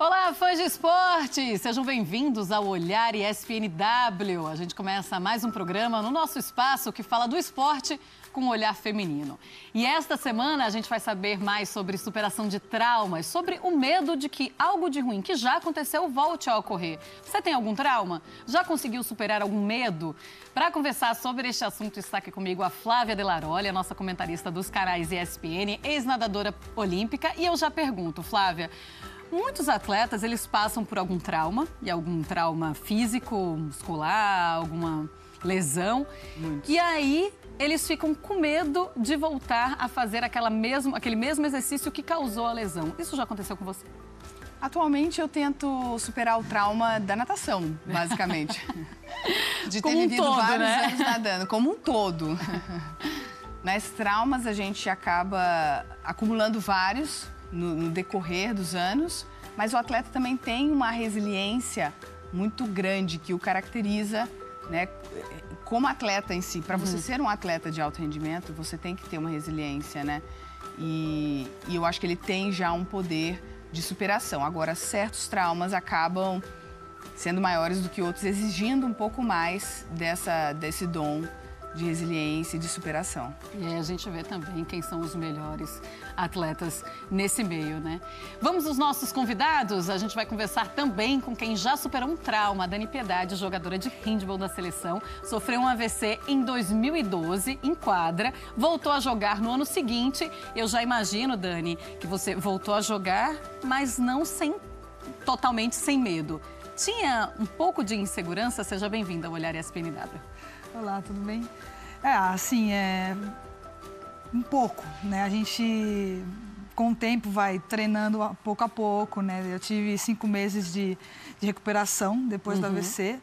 Olá, fãs de esporte! Sejam bem-vindos ao Olhar ESPNW. A gente começa mais um programa no nosso espaço que fala do esporte com um olhar feminino. E esta semana a gente vai saber mais sobre superação de traumas, sobre o medo de que algo de ruim que já aconteceu volte a ocorrer. Você tem algum trauma? Já conseguiu superar algum medo? Para conversar sobre este assunto está aqui comigo a Flávia Delaroli, a nossa comentarista dos canais ESPN, ex-nadadora olímpica. E eu já pergunto, Flávia, muitos atletas, eles passam por algum trauma, e algum trauma físico, muscular, alguma lesão. Muitos. E aí, eles ficam com medo de voltar a fazer aquele mesmo exercício que causou a lesão. Isso já aconteceu com você? Atualmente, eu tento superar o trauma da natação, basicamente. De ter vivido vários anos nadando, como um todo. Nas traumas, a gente acaba acumulando vários no decorrer dos anos, mas o atleta também tem uma resiliência muito grande que o caracteriza, né? Como atleta em si. Para você ser um atleta de alto rendimento, você tem que ter uma resiliência, né? E eu acho que ele tem já um poder de superação. Agora, certos traumas acabam sendo maiores do que outros, exigindo um pouco mais desse dom de resiliência e de superação. E aí a gente vê também quem são os melhores atletas nesse meio, né? Vamos aos nossos convidados. A gente vai conversar também com quem já superou um trauma. A Dani Piedade, jogadora de handball da seleção, sofreu um AVC em 2012, em quadra, voltou a jogar no ano seguinte. Eu já imagino, Dani, que você voltou a jogar, mas não totalmente sem medo. Tinha um pouco de insegurança? Seja bem-vinda ao Olhar ESPNW. Olá, tudo bem? Um pouco, né? A gente, com o tempo, vai treinando pouco a pouco, né? Eu tive 5 meses de recuperação depois do AVC,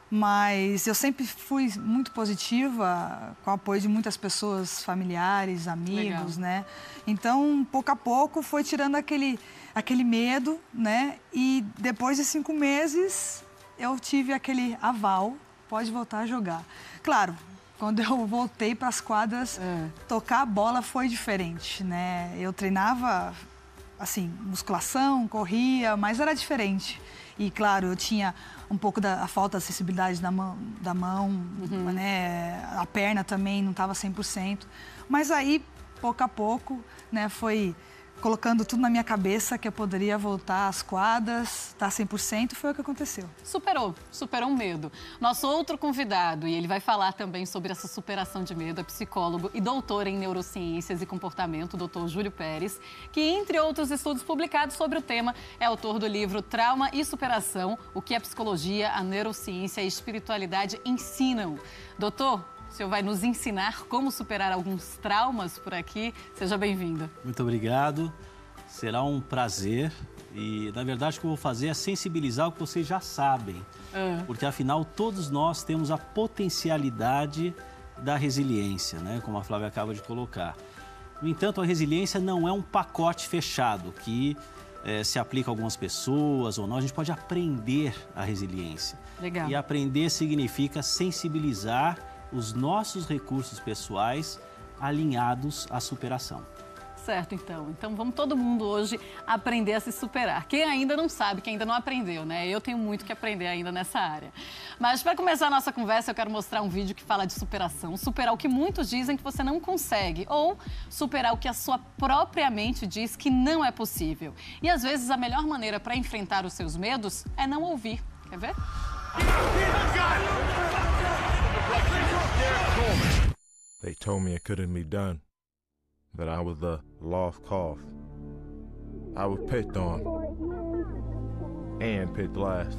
mas eu sempre fui muito positiva, com o apoio de muitas pessoas, familiares, amigos, né? Então, pouco a pouco, foi tirando aquele medo, né? E depois de 5 meses, eu tive aquele aval, pode voltar a jogar. Claro, quando eu voltei para as quadras, tocar a bola foi diferente, né? Eu treinava, assim, musculação, corria, mas era diferente. E, claro, eu tinha um pouco da falta de acessibilidade da mão, né? A perna também não estava 100%. Mas aí, pouco a pouco, né, foi colocando tudo na minha cabeça que eu poderia voltar às quadras, estar 100%, foi o que aconteceu. Superou um medo. Nosso outro convidado, e ele vai falar também sobre essa superação de medo, é psicólogo e doutor em neurociências e comportamento, doutor Júlio Pérez, que, entre outros estudos publicados sobre o tema, é autor do livro Trauma e Superação, o que a psicologia, a neurociência e a espiritualidade ensinam. Doutor, o senhor vai nos ensinar como superar alguns traumas por aqui. Seja bem-vindo. Muito obrigado. Será um prazer. E, na verdade, o que eu vou fazer é sensibilizar o que vocês já sabem. Porque, afinal, todos nós temos a potencialidade da resiliência, né? Como a Flávia acaba de colocar. No entanto, a resiliência não é um pacote fechado que se aplica a algumas pessoas ou não. A gente pode aprender a resiliência. Legal. E aprender significa sensibilizar os nossos recursos pessoais alinhados à superação. Certo, então. Então, vamos todo mundo hoje aprender a se superar. Quem ainda não sabe, quem ainda não aprendeu, né? Eu tenho muito que aprender ainda nessa área. Mas, para começar a nossa conversa, eu quero mostrar um vídeo que fala de superação. Superar o que muitos dizem que você não consegue. Ou superar o que a sua própria mente diz que não é possível. E, às vezes, a melhor maneira para enfrentar os seus medos é não ouvir. Quer ver? They told me it couldn't be done, that I was the lost cause. I was picked on and picked last.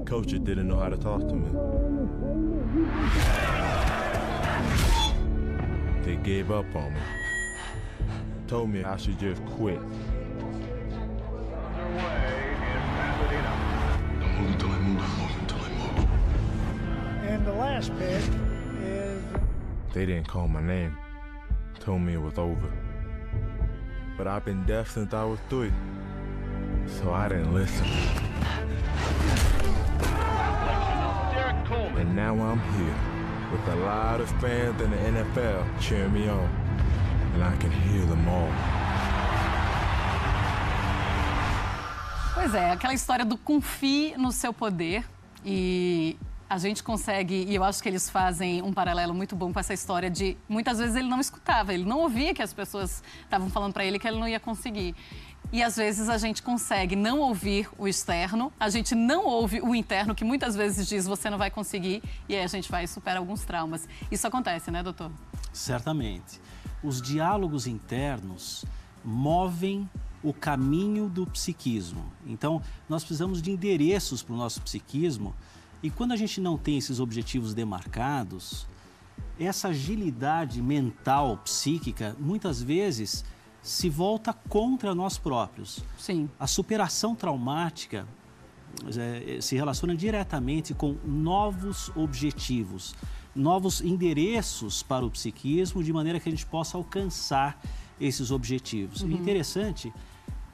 Coaches didn't know how to talk to me. They gave up on me. Told me I should just quit. Don't move until I move, don't move until I move. And the last pick is... They didn't call my name. Told me it was over. But I've been deaf since I was 3, so I didn't listen. And now I'm here with the loudest fans in the NFL cheering me on, and I can hear them all. Pois é, aquela história do confie no seu poder e a gente consegue, e eu acho que eles fazem um paralelo muito bom com essa história de, muitas vezes ele não escutava, ele não ouvia que as pessoas estavam falando para ele que ele não ia conseguir. E às vezes a gente consegue não ouvir o externo, a gente não ouve o interno, que muitas vezes diz você não vai conseguir, e aí a gente vai e supera alguns traumas. Isso acontece, né, doutor? Certamente. Os diálogos internos movem o caminho do psiquismo. Então, nós precisamos de endereços para o nosso psiquismo e quando a gente não tem esses objetivos demarcados, essa agilidade mental, psíquica, muitas vezes se volta contra nós próprios. Sim. A superação traumática se relaciona diretamente com novos objetivos, novos endereços para o psiquismo, de maneira que a gente possa alcançar esses objetivos. E interessante,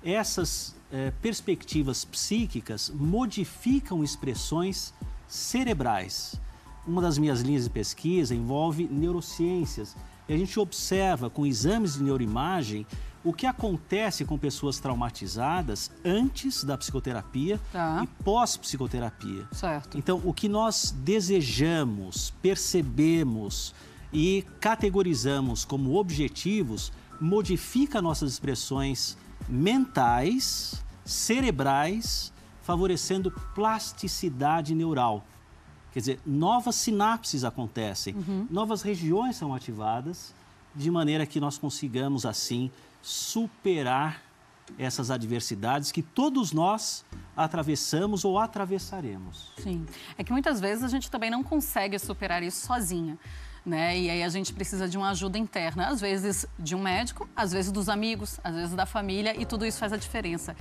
essas perspectivas psíquicas modificam expressões cerebrais. Uma das minhas linhas de pesquisa envolve neurociências e a gente observa com exames de neuroimagem o que acontece com pessoas traumatizadas antes da psicoterapia e pós-psicoterapia. Certo. Então, o que nós desejamos, percebemos e categorizamos como objetivos modifica nossas expressões mentais, cerebrais, favorecendo plasticidade neural. Quer dizer, novas sinapses acontecem, novas regiões são ativadas, de maneira que nós consigamos, assim, superar essas adversidades que todos nós atravessamos ou atravessaremos. Sim. É que muitas vezes a gente também não consegue superar isso sozinha, né? E aí a gente precisa de uma ajuda interna, às vezes de um médico, às vezes dos amigos, às vezes da família, e tudo isso faz a diferença.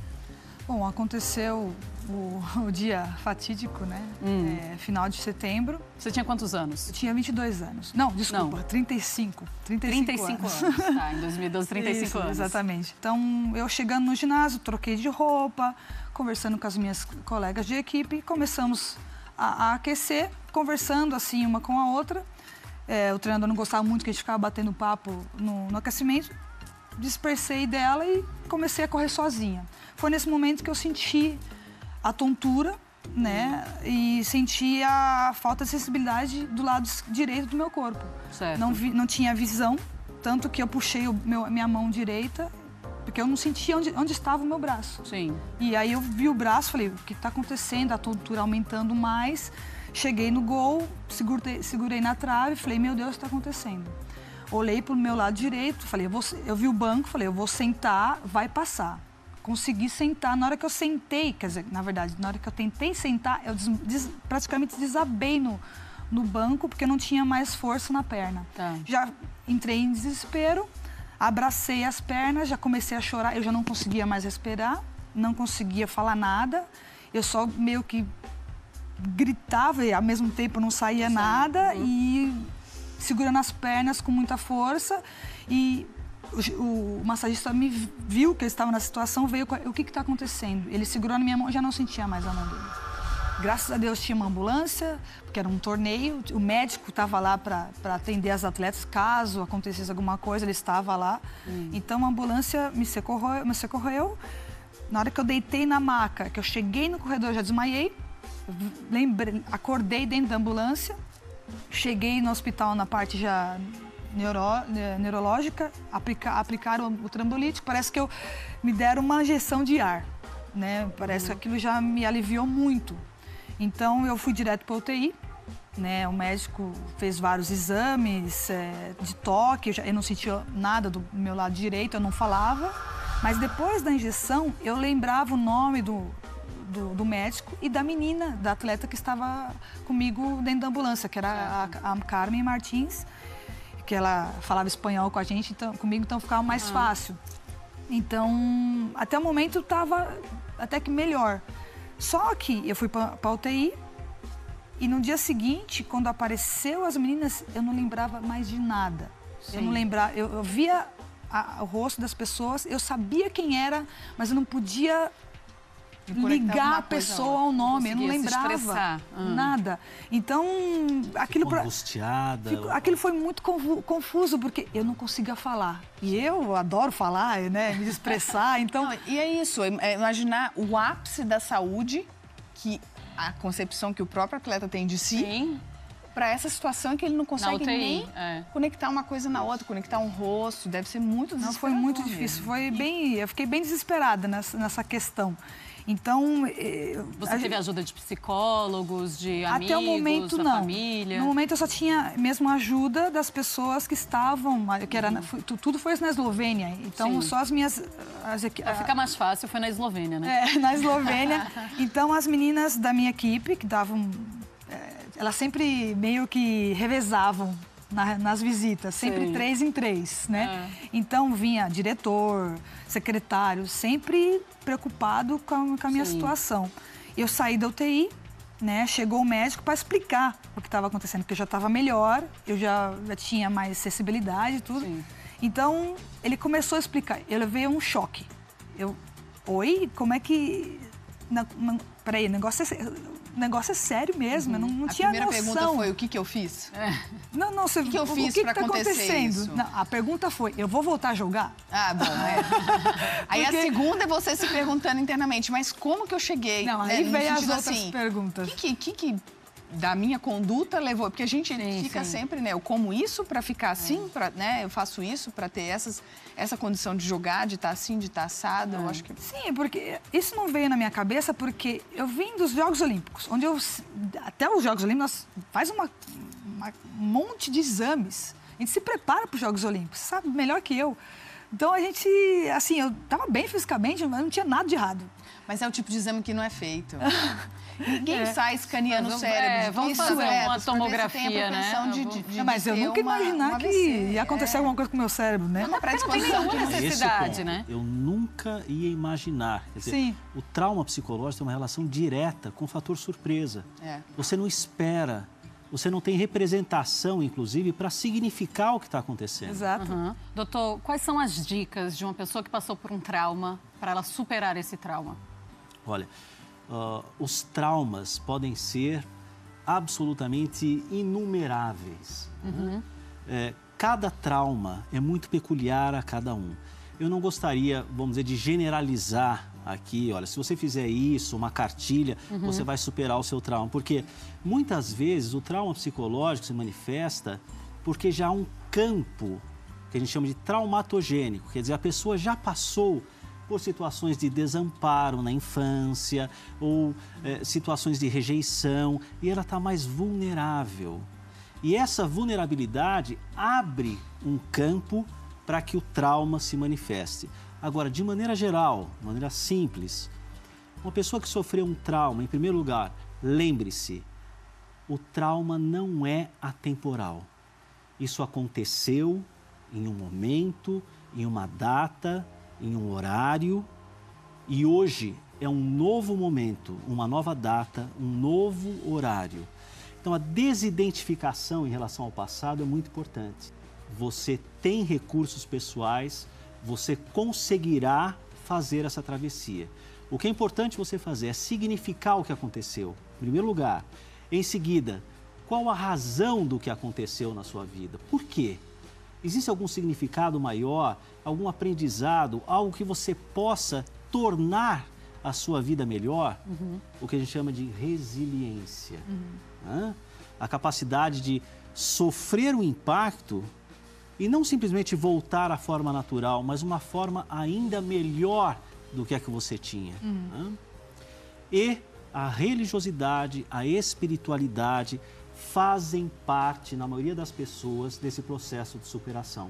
Bom, aconteceu o dia fatídico, né? Final de setembro. Você tinha quantos anos? Eu tinha 22 anos. Não, desculpa, Não. 35 anos. Tá, em 2012, 35 Isso, anos. Exatamente. Então, eu chegando no ginásio, troquei de roupa, conversando com as minhas colegas de equipe, começamos a aquecer, conversando assim uma com a outra. O treinador não gostava muito que a gente ficava batendo papo no aquecimento. Dispersei dela e comecei a correr sozinha. Foi nesse momento que eu senti a tontura, né? E senti a falta de sensibilidade do lado direito do meu corpo. Certo. Não tinha visão, tanto que eu puxei minha mão direita, porque eu não sentia onde estava o meu braço. Sim. E aí eu vi o braço, falei, o que está acontecendo? A tontura aumentando mais. Cheguei no gol, segurei na trave, falei, meu Deus, o que está acontecendo? Olhei para o meu lado direito, falei, eu vi o banco, falei, eu vou sentar, vai passar. Consegui sentar, na hora que eu sentei, quer dizer, na verdade, na hora que eu tentei sentar, eu praticamente desabei no banco, porque eu não tinha mais força na perna. Tá. Já entrei em desespero, abracei as pernas, já comecei a chorar, eu já não conseguia mais respirar, não conseguia falar nada, eu só meio que gritava e ao mesmo tempo não saía nada e segurando as pernas com muita força e o massagista me viu que eu estava na situação, veio o que está acontecendo. Ele segurou na minha mão, já não sentia mais a mão dele. Graças a Deus tinha uma ambulância, porque era um torneio, o médico estava lá para atender as atletas, caso acontecesse alguma coisa, ele estava lá. Então a ambulância me socorreu. Na hora que eu deitei na maca, que eu cheguei no corredor, já desmaiei, acordei dentro da ambulância, cheguei no hospital na parte já neurológica, aplicaram o trombolítico, parece que me deram uma injeção de ar, né? Parece que aquilo já me aliviou muito. Então eu fui direto para a UTI, né? O médico fez vários exames de toque, eu não sentia nada do meu lado direito, eu não falava, mas depois da injeção eu lembrava o nome do médico e da menina, da atleta que estava comigo dentro da ambulância, que era a Carmen Martins, que ela falava espanhol com a gente, então, comigo, então ficava mais fácil. Então, até o momento estava até que melhor. Só que eu fui para a UTI e no dia seguinte, quando apareceu as meninas, eu não lembrava mais de nada. Sim. Eu não lembrava, eu via o rosto das pessoas, eu sabia quem era, mas eu não podia ligar a pessoa ao nome, eu não lembrava nada. Então, aquilo angustiada. Aquilo foi muito confuso, porque eu não conseguia falar. E eu adoro falar, né, me expressar, então... Não, e é isso, imaginar o ápice da saúde, que a concepção que o próprio atleta tem de si... Sim. Para essa situação que ele não consegue nem conectar uma coisa na outra, conectar um rosto, deve ser muito desesperador. Não, foi muito difícil, eu fiquei bem desesperada nessa questão. Então... Você teve ajuda de psicólogos, de amigos, até o momento, da não. família? No momento eu só tinha mesmo a ajuda das pessoas que estavam, tudo foi na Eslovênia, então só as minhas... Para ficar mais fácil, foi na Eslovênia, né? Na Eslovênia. Então as meninas da minha equipe, que davam... Elas sempre meio que revezavam nas visitas, sempre 3 em 3, né? Então vinha diretor, secretário, sempre preocupado com a minha situação. Eu saí da UTI, né? Chegou o médico para explicar o que estava acontecendo, porque eu já estava melhor, eu já tinha mais acessibilidade e tudo. Sim. Então ele começou a explicar, eu levei um choque. Oi, como é que... Peraí, o negócio é sério mesmo, eu não tinha noção. A primeira pergunta foi, o que eu fiz? Não, o que eu fiz para acontecer isso? Não, a pergunta foi, eu vou voltar a jogar? Ah, bom, Aí a segunda é você se perguntando internamente, mas como que eu cheguei? Não, aí veio as outras perguntas. O que da minha conduta levou? Porque a gente fica sempre, né? Eu como isso para ficar assim, né? Eu faço isso para ter essa condição de jogar, de estar assim, de estar assado. Eu acho que... Sim, porque isso não veio na minha cabeça porque eu vim dos Jogos Olímpicos, onde até os Jogos Olímpicos faz um monte de exames. A gente se prepara para os Jogos Olímpicos, sabe? Melhor que eu. Então a gente, assim, eu estava bem fisicamente, mas não tinha nada de errado. Mas é o tipo de exame que não é feito. Ninguém sai escaneando o cérebro. Vamos fazer uma tomografia, né? Mas eu nunca ia imaginar que ia acontecer alguma coisa com o meu cérebro, né? Não tem nenhuma necessidade, né? Eu nunca ia imaginar. Quer dizer, o trauma psicológico tem uma relação direta com o fator surpresa. Você não espera, você não tem representação, inclusive, para significar o que está acontecendo. Exato. Doutor, quais são as dicas de uma pessoa que passou por um trauma para ela superar esse trauma? Olha, os traumas podem ser absolutamente inumeráveis. Cada trauma é muito peculiar a cada um. Eu não gostaria, vamos dizer, de generalizar aqui, olha, se você fizer isso, uma cartilha, você vai superar o seu trauma. Porque muitas vezes o trauma psicológico se manifesta porque já há um campo que a gente chama de traumatogênico. Quer dizer, a pessoa já passou por situações de desamparo na infância ou situações de rejeição e ela está mais vulnerável. E essa vulnerabilidade abre um campo para que o trauma se manifeste. Agora, de maneira geral, de maneira simples, uma pessoa que sofreu um trauma, em primeiro lugar, lembre-se, o trauma não é atemporal. Isso aconteceu em um momento, em uma data, em um horário, e hoje é um novo momento, uma nova data, um novo horário. Então, a desidentificação em relação ao passado é muito importante. Você tem recursos pessoais, você conseguirá fazer essa travessia. O que é importante você fazer é significar o que aconteceu, em primeiro lugar. Em seguida, qual a razão do que aconteceu na sua vida? Por quê? Existe algum significado maior, algum aprendizado, algo que você possa tornar a sua vida melhor? O que a gente chama de resiliência. A capacidade de sofrer o impacto e não simplesmente voltar à forma natural, mas uma forma ainda melhor do que a que você tinha. E a religiosidade, a espiritualidade fazem parte, na maioria das pessoas, desse processo de superação.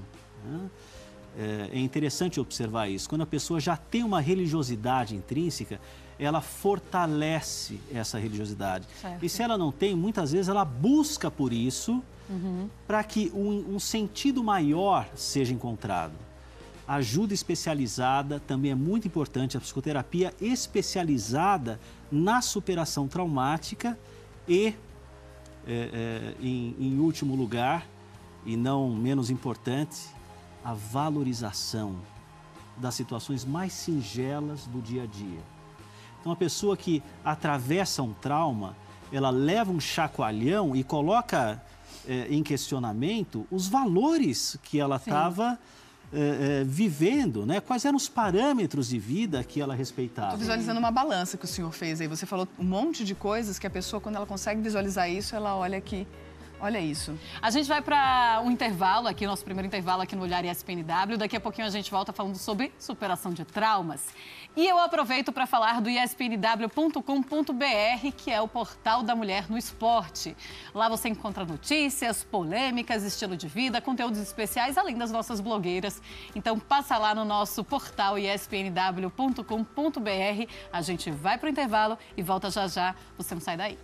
É interessante observar isso. Quando a pessoa já tem uma religiosidade intrínseca, ela fortalece essa religiosidade. Certo. E se ela não tem, muitas vezes ela busca por isso para que um sentido maior seja encontrado. A ajuda especializada também é muito importante, a psicoterapia especializada na superação traumática e, em último lugar, e não menos importante, a valorização das situações mais singelas do dia a dia. Então, a pessoa que atravessa um trauma, ela leva um chacoalhão e coloca em questionamento os valores que ela estava vivendo, né? Quais eram os parâmetros de vida que ela respeitava. Estou visualizando uma balança que o senhor fez aí. Você falou um monte de coisas que a pessoa, quando ela consegue visualizar isso, ela olha aqui. Olha isso. A gente vai para um intervalo aqui, nosso primeiro intervalo aqui no Olhar ESPNW. Daqui a pouquinho a gente volta falando sobre superação de traumas. E eu aproveito para falar do espnw.com.br, que é o portal da mulher no esporte. Lá você encontra notícias, polêmicas, estilo de vida, conteúdos especiais, além das nossas blogueiras. Então passa lá no nosso portal espnw.com.br. A gente vai para o intervalo e volta já já. Você não sai daí.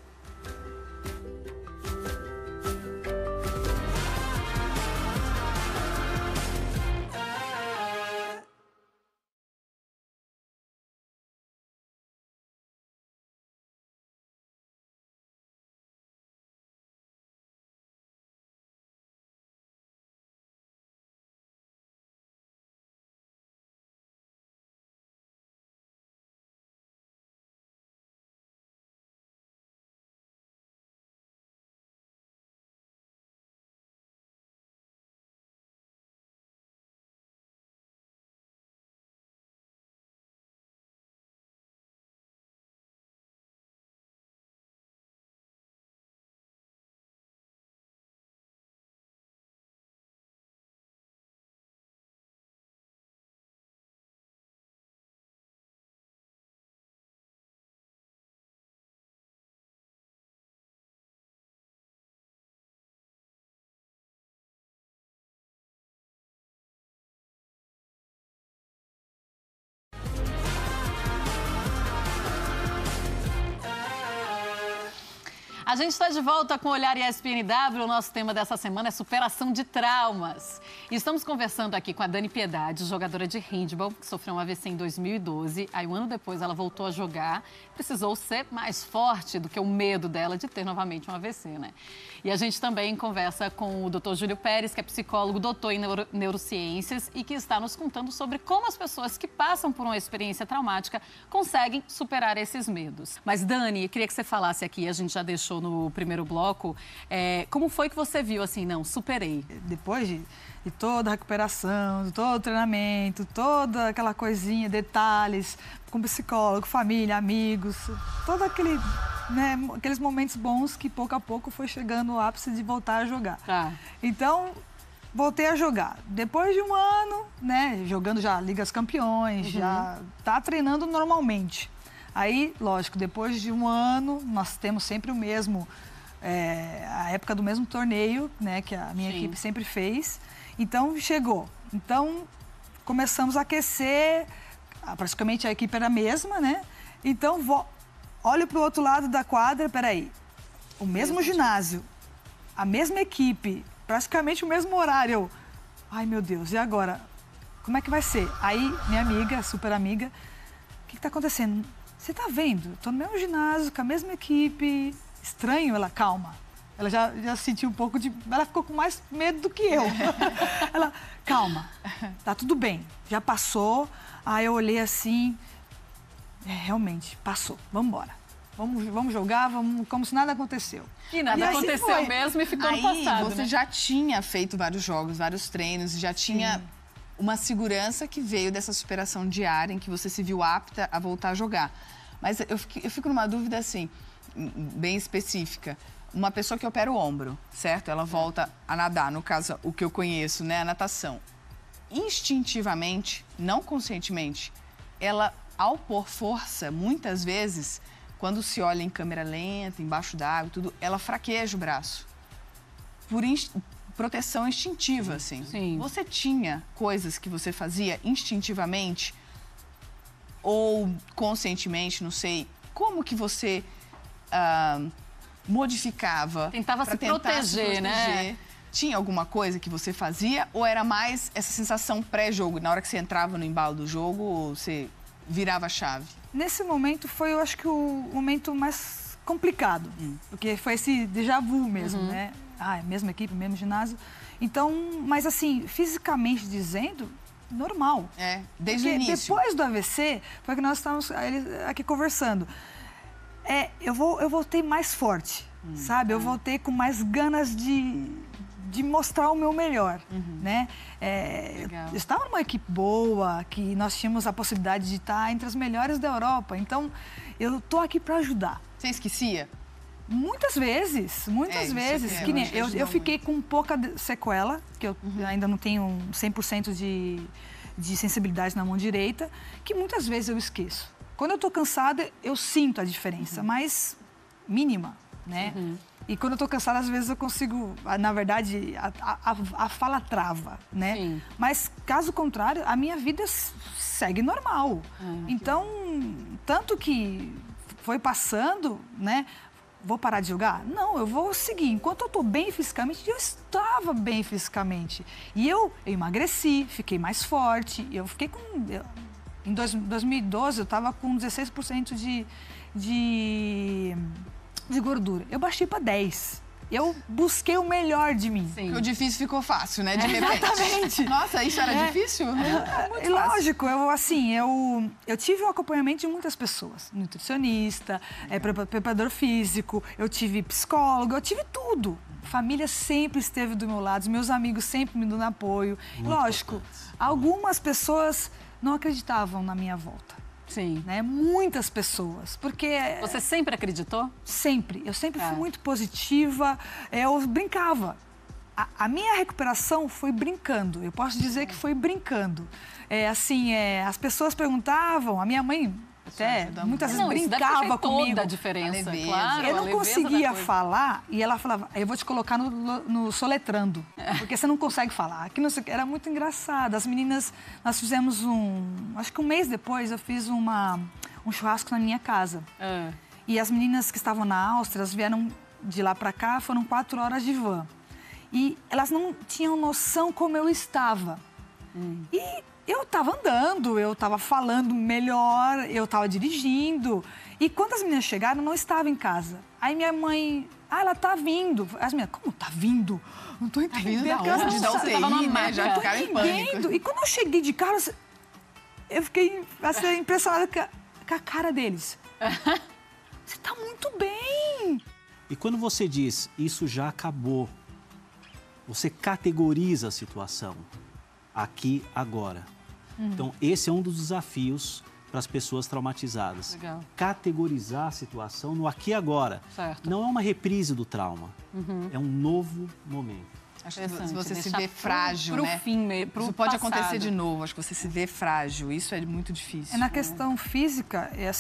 A gente está de volta com o Olhar ESPNW. O nosso tema dessa semana é superação de traumas. E estamos conversando aqui com a Dani Piedade, jogadora de handball, que sofreu um AVC em 2012. Aí, um ano depois, ela voltou a jogar. Precisou ser mais forte do que o medo dela de ter novamente um AVC, né? E a gente também conversa com o Dr. Júlio Pérez, que é psicólogo, doutor em neurociências e que está nos contando sobre como as pessoas que passam por uma experiência traumática conseguem superar esses medos. Mas, Dani, eu queria que você falasse aqui, a gente já deixou no primeiro bloco, como foi que você viu assim, não, superei? Depois de toda a recuperação, de todo o treinamento, toda aquela coisinha, detalhes, com psicólogo, família, amigos, todo aquele, né, aqueles momentos bons que pouco a pouco foi chegando ao ápice de voltar a jogar. Ah. Então, voltei a jogar. Depois de um ano, né, jogando já Ligas Campeões, já tá treinando normalmente. Aí, lógico, depois de um ano, nós temos sempre o mesmo, a época do mesmo torneio, né, que a minha equipe sempre fez. Então, chegou. Então, começamos a aquecer, praticamente a equipe era a mesma, né? Então, olho para o outro lado da quadra, peraí, o mesmo ginásio, a mesma equipe, praticamente o mesmo horário. Eu, ai, meu Deus, e agora? Como é que vai ser? Aí, minha amiga, super amiga, o que está acontecendo? Você tá vendo? Tô no mesmo ginásio, com a mesma equipe. Estranho, ela, calma. Ela já sentiu um pouco de... Ela ficou com mais medo do que eu. Ela, calma, tá tudo bem. Já passou. Aí eu olhei assim... realmente, passou. Vamos embora. Vamos jogar, como se nada aconteceu. E nada aconteceu mesmo e ficou no passado, você já tinha feito vários jogos, vários treinos, já tinha... uma segurança que veio dessa superação diária em que você se viu apta a voltar a jogar. Mas eu fico numa dúvida, assim, bem específica. Uma pessoa que opera o ombro, certo? Ela volta a nadar, no caso, o que eu conheço, né? A natação. Instintivamente, não conscientemente, ela, ao pôr força, muitas vezes, quando se olha em câmera lenta, embaixo d'água, tudo, ela fraqueja o braço. Por proteção instintiva, assim. Sim. Você tinha coisas que você fazia instintivamente ou conscientemente, não sei. Como que você modificava? Tentava se proteger, né? Tinha alguma coisa que você fazia ou era mais essa sensação pré-jogo? Na hora que você entrava no embalo do jogo, você virava a chave? Nesse momento foi, eu acho que o momento mais complicado, porque foi esse déjà vu mesmo, né? Mesma equipe, mesmo ginásio. Então, mas assim, fisicamente dizendo, normal. Desde o início. Depois do AVC, foi que nós estávamos aqui conversando. Eu voltei mais forte, sabe? Eu voltei com mais ganas de mostrar o meu melhor, né? Eu estava numa equipe boa, que nós tínhamos a possibilidade de estar entre as melhores da Europa. Então, eu tô aqui para ajudar. Você esquecia? Muitas vezes. Que nem, eu fiquei com pouca sequela, que eu ainda não tenho 100% de sensibilidade na mão direita, que muitas vezes eu esqueço. Quando eu tô cansada, eu sinto a diferença, mas mínima, né? E quando eu tô cansada, às vezes eu consigo, na verdade, a fala trava, né? Sim. Mas, caso contrário, a minha vida segue normal. Então, tanto que foi passando, né? Vou parar de jogar? Não, eu vou seguir. Enquanto eu tô bem fisicamente, eu estava bem fisicamente. E eu emagreci, fiquei mais forte. Eu fiquei com... Em 2012, eu estava com 16% de gordura. Eu baixei para 10%. Eu busquei o melhor de mim. Sim. O difícil ficou fácil, né? De repente. Exatamente. Nossa, isso era difícil? Lógico, eu tive o acompanhamento de muitas pessoas. Nutricionista, preparador físico, eu tive psicólogo, eu tive tudo. Família sempre esteve do meu lado, meus amigos sempre me dando apoio. Muito Lógico, importante. algumas pessoas não acreditavam na minha volta. Sim. Né? Muitas pessoas, porque... Você sempre acreditou? Sempre. Eu sempre fui muito positiva, eu brincava. A minha recuperação foi brincando, eu posso dizer que foi brincando. As pessoas perguntavam, a minha mãe até muitas vezes brincava comigo. Toda a diferença, claro. Eu não conseguia falar e ela falava, eu vou te colocar no soletrando, porque você não consegue falar. Aqui não sei, era muito engraçado. As meninas, nós fizemos acho que um mês depois, eu fiz um churrasco na minha casa. E as meninas que estavam na Áustria, elas vieram de lá para cá, foram 4 horas de van. E elas não tinham noção como eu estava. E eu estava andando, eu estava falando melhor, eu estava dirigindo. E quando as meninas chegaram, eu não estava em casa. Aí minha mãe, ela tá vindo. As meninas, como tá vindo? Não tô entendendo. Da UTI, né? Já ficaram em pânico. E quando eu cheguei de carro, eu fiquei impressionada com a cara deles. Você tá muito bem. E quando você diz, isso já acabou, você categoriza a situação. Aqui, agora. Então, esse é um dos desafios para as pessoas traumatizadas. Legal. Categorizar a situação no aqui e agora. Certo. Não é uma reprise do trauma, é um novo momento. Acho que se você se vê frágil, pro né? fim, isso pode acontecer de novo, acho que você se vê frágil, isso é muito difícil. Na questão física, eu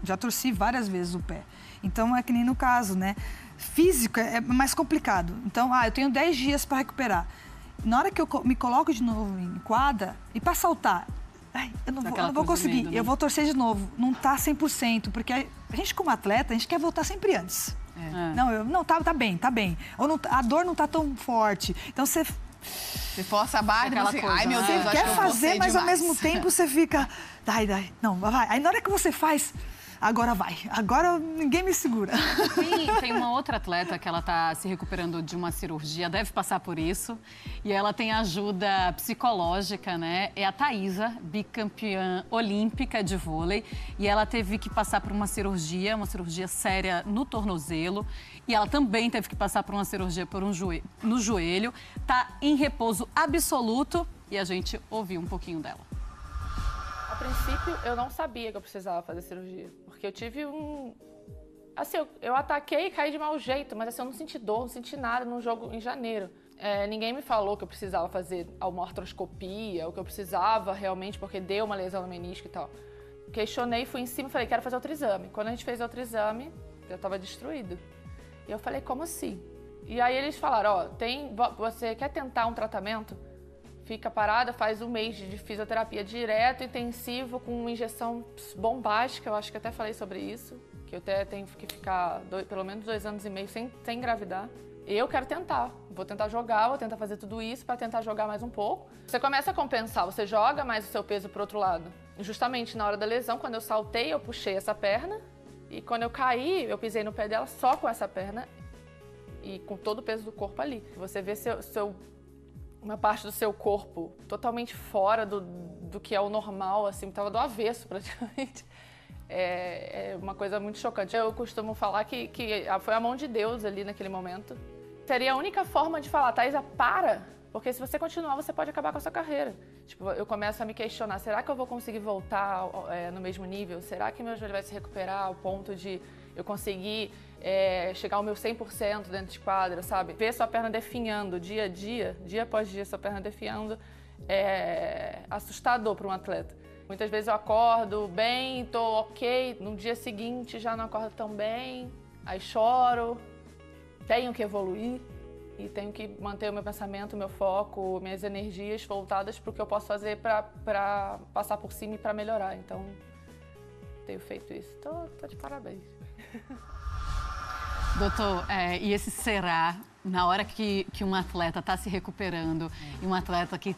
já torci várias vezes o pé. Então, é que nem no caso, né? Físico é mais complicado. Então, eu tenho 10 dias para recuperar. Na hora que eu me coloco de novo em quadra, e para saltar, eu não vou conseguir, medo, né? Eu vou torcer de novo. Não tá 100%, porque a gente como atleta, a gente quer voltar sempre antes. Não, tá bem. Ou não, a dor não tá tão forte. Então você força a barra e você... Ai, meu Deus, você quer fazer, mas demais. ao mesmo tempo você fica... Não, vai. Aí na hora que você faz... Agora vai. Agora ninguém me segura. Tem uma outra atleta que ela está se recuperando de uma cirurgia, deve passar por isso. E ela tem ajuda psicológica, né? É a Thaisa, bicampeã olímpica de vôlei. E ela teve que passar por uma cirurgia séria no tornozelo. E ela também teve que passar por uma cirurgia no joelho. Tá em repouso absoluto. E a gente ouviu um pouquinho dela. A princípio, eu não sabia que eu precisava fazer cirurgia, porque eu tive Assim, eu ataquei e caí de mau jeito, mas assim, eu não senti dor, não senti nada num jogo em janeiro. Ninguém me falou que eu precisava fazer uma artroscopia, ou que eu precisava realmente, porque deu uma lesão no menisco e tal. Questionei, fui em cima e falei, quero fazer outro exame. Quando a gente fez outro exame, eu estava destruída. E eu falei, como assim? E aí eles falaram, você quer tentar um tratamento? Fica parada, faz 1 mês de fisioterapia direto, intensivo, com uma injeção bombástica, eu acho que até falei sobre isso, que eu até tenho que ficar pelo menos 2 anos e meio sem engravidar. Eu quero tentar, vou tentar jogar, vou tentar fazer tudo isso para tentar jogar mais um pouco. Você começa a compensar, você joga mais o seu peso pro outro lado. Justamente na hora da lesão, quando eu saltei, eu puxei essa perna, e quando eu caí, eu pisei no pé dela só com essa perna e com todo o peso do corpo ali. Você vê uma parte do seu corpo totalmente fora do que é o normal, assim, tava do avesso praticamente. É uma coisa muito chocante. Eu costumo falar que foi a mão de Deus ali naquele momento. Seria a única forma de falar, Thaisa, para, porque se você continuar, você pode acabar com a sua carreira. Tipo, eu começo a me questionar, será que eu vou conseguir voltar no mesmo nível? Será que meu joelho vai se recuperar ao ponto de eu conseguir chegar ao meu 100% dentro de quadra, sabe? Ver sua perna definhando dia a dia após dia, sua perna definhando, é assustador para um atleta. Muitas vezes eu acordo bem, tô ok, no dia seguinte já não acordo tão bem, aí choro, tenho que evoluir e tenho que manter o meu pensamento, o meu foco, minhas energias voltadas para o que eu posso fazer para passar por cima e para melhorar. Então, tenho feito isso. Tô de parabéns. Doutor, e esse será, na hora que um atleta está se recuperando, e um atleta que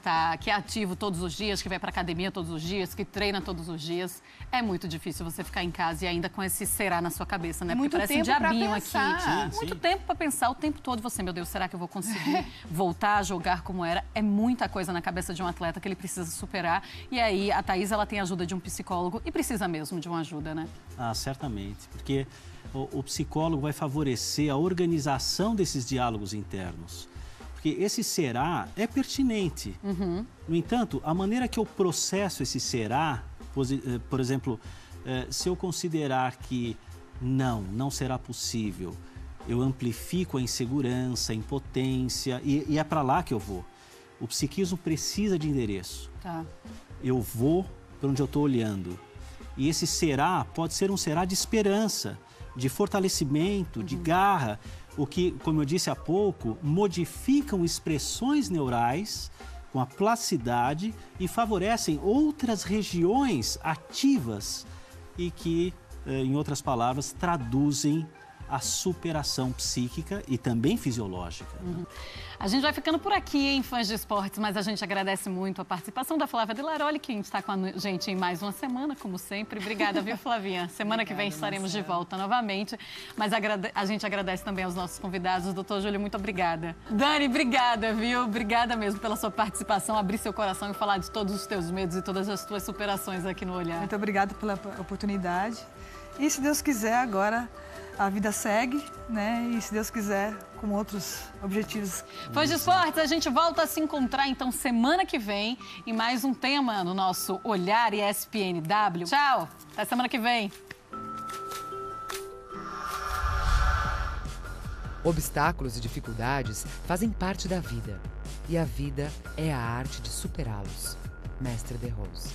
é ativo todos os dias, que vai para academia todos os dias, que treina todos os dias, é muito difícil você ficar em casa e ainda com esse será na sua cabeça, né? Muito Porque parece um tempo pra diabinho pensar. aqui. Muito tempo para pensar, o tempo todo você, meu Deus, será que eu vou conseguir voltar a jogar como era? É muita coisa na cabeça de um atleta que ele precisa superar. E aí a Thaisa, ela tem a ajuda de um psicólogo e precisa mesmo de uma ajuda, né? Ah, certamente, porque o psicólogo vai favorecer a organização desses diálogos internos. Porque esse será é pertinente. No entanto, a maneira que eu processo esse será, por exemplo, se eu considerar que não será possível, eu amplifico a insegurança, a impotência, e é para lá que eu vou. O psiquismo precisa de endereço. Tá. Eu vou para onde eu estou olhando. E esse será pode ser um será de esperança, de fortalecimento, de garra, o que, como eu disse há pouco, modificam expressões neurais com a plasticidade e favorecem outras regiões ativas e que, em outras palavras, traduzem a superação psíquica e também fisiológica. A gente vai ficando por aqui, hein, fãs de esportes, mas a gente agradece muito a participação da Flávia De Laroli, que está com a gente em mais uma semana, como sempre. Obrigada, viu, Flavinha? Semana que vem estaremos de volta novamente, mas a gente agradece também aos nossos convidados. Doutor Júlio, muito obrigada. Dani, obrigada, viu? Obrigada mesmo pela sua participação, abrir seu coração e falar de todos os teus medos e todas as tuas superações aqui no Olhar. Muito obrigada pela oportunidade. E se Deus quiser, agora a vida segue, né? E se Deus quiser, com outros objetivos. Fãs de esportes, a gente volta a se encontrar então semana que vem em mais um tema no nosso Olhar ESPNW. Tchau, até semana que vem. Obstáculos e dificuldades fazem parte da vida. E a vida é a arte de superá-los. Mestre de Rose.